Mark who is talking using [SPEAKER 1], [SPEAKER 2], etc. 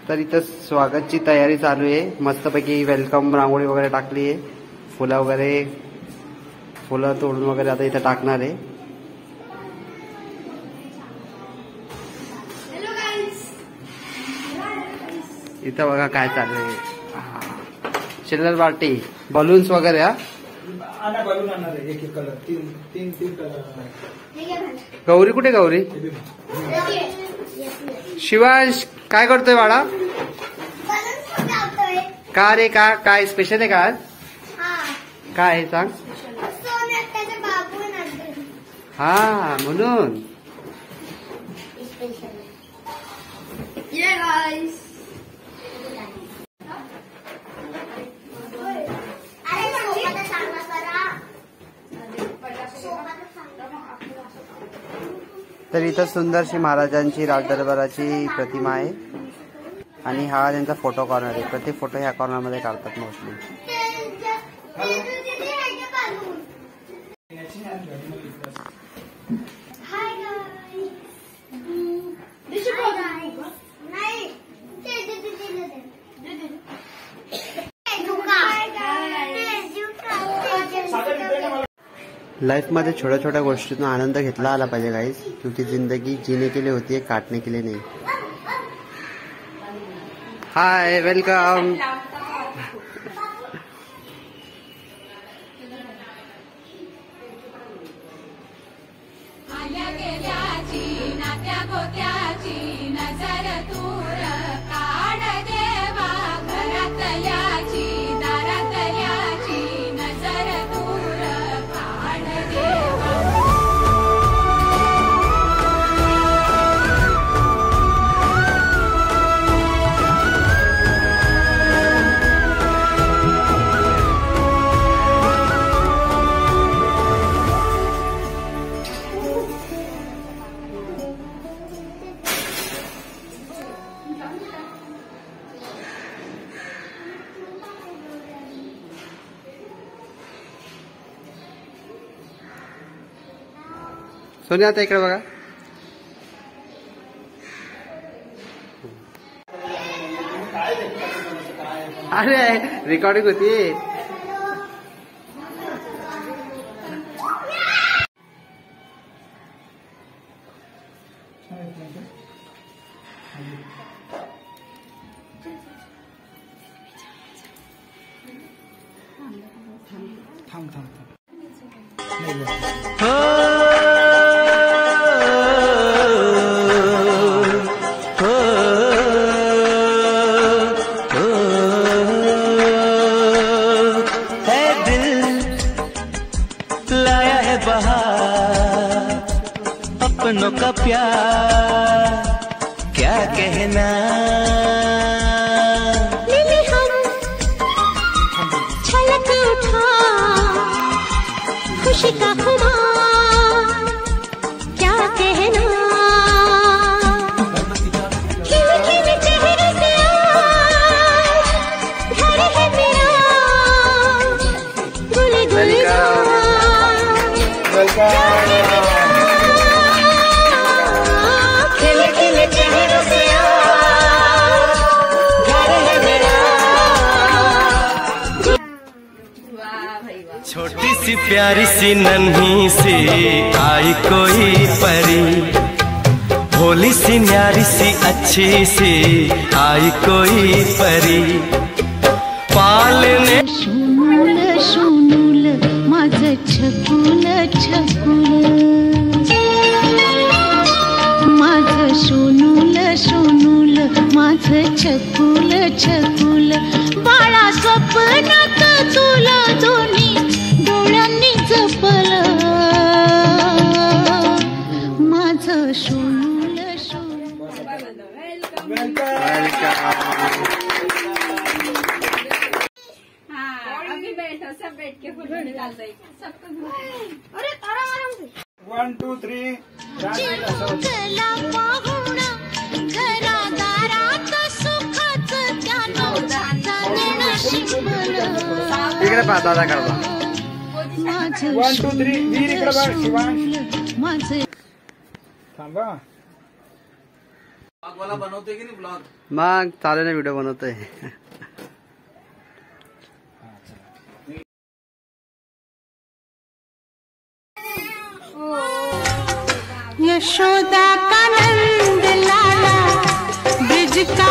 [SPEAKER 1] तर इथं स्वागतची तयारी चालू आहे. मस्तपैकी वेलकम रांगोळी वगैरे टाकली आहे. फुलं तोडून वगैरे आता इथं टाकणार आहे. इथं बघा काय चालू आहे. चिल्लर पार्टी, बलून्स वगैरे.
[SPEAKER 2] बलून आणणार आहे. एक कलर, तीन कलर.
[SPEAKER 1] गौरी कुठे? गौरी शिवांश काय करतोय बाळा? का रे? काय स्पेशल आहे का आज? काय आहे सांग. हा म्हणून तर इथं सुंदरशी महाराजांची राजदरबाराची प्रतिमा आहे आणि हा त्यांचा फोटो कॉर्नर आहे. प्रत्येक फोटो ह्या कॉर्नर मध्ये काढतात मोस्टली. लाइफ मध्ये छोट्या छोट्या गोष्टीतून आनंद घेतला आला पाहिजे गाइस, क्योंकि जिंदगी जीने के लिए होती है, काटने के लिए नहीं. हाय, वेलकम. सोनिया आता इकडे बघा. अरे रेकॉर्डिंग होती.
[SPEAKER 2] थांब.
[SPEAKER 3] अपनों का प्यार क्या कहना.
[SPEAKER 4] मिले हम छलक उठा खुशी का खुमार क्या कहना. खिले खिले चेहरे से आज घर है मेरा गुले गुले
[SPEAKER 3] छोटी सी प्यारी सी नन्ही सी आई कोई परी, भोली सी न्यारी सी अच्छी सी आई कोई परी. पालने
[SPEAKER 4] शूनुल शूनुल माझं छकुल छकुल, माझं शूनुल शूनुल माझं छकुल छकुल. बाळा स्वप्नात तुला दोन्ही डोळ्यांनी जपलं माझं शूनुल शूनुल.
[SPEAKER 5] अभी बैठो, सब बैठ के फोटो निकालते हैं सबको.
[SPEAKER 4] अरे आराम से.
[SPEAKER 2] 1 2 3
[SPEAKER 4] चिमुकला पाहुणा घरादारात सुखाचं त्यानं चांदण शिंपलं.
[SPEAKER 1] इकडे पहा दादा करता.
[SPEAKER 2] 1 2 3 वीर इकडे बघ. शिवांश
[SPEAKER 4] माझं
[SPEAKER 2] थांबा.
[SPEAKER 6] वाला बनवते की नाही ब्लॉग?
[SPEAKER 1] मग चालेल ना, व्हिडिओ बनवतोय.
[SPEAKER 4] यशोदा का नंद लाला ब्रिज का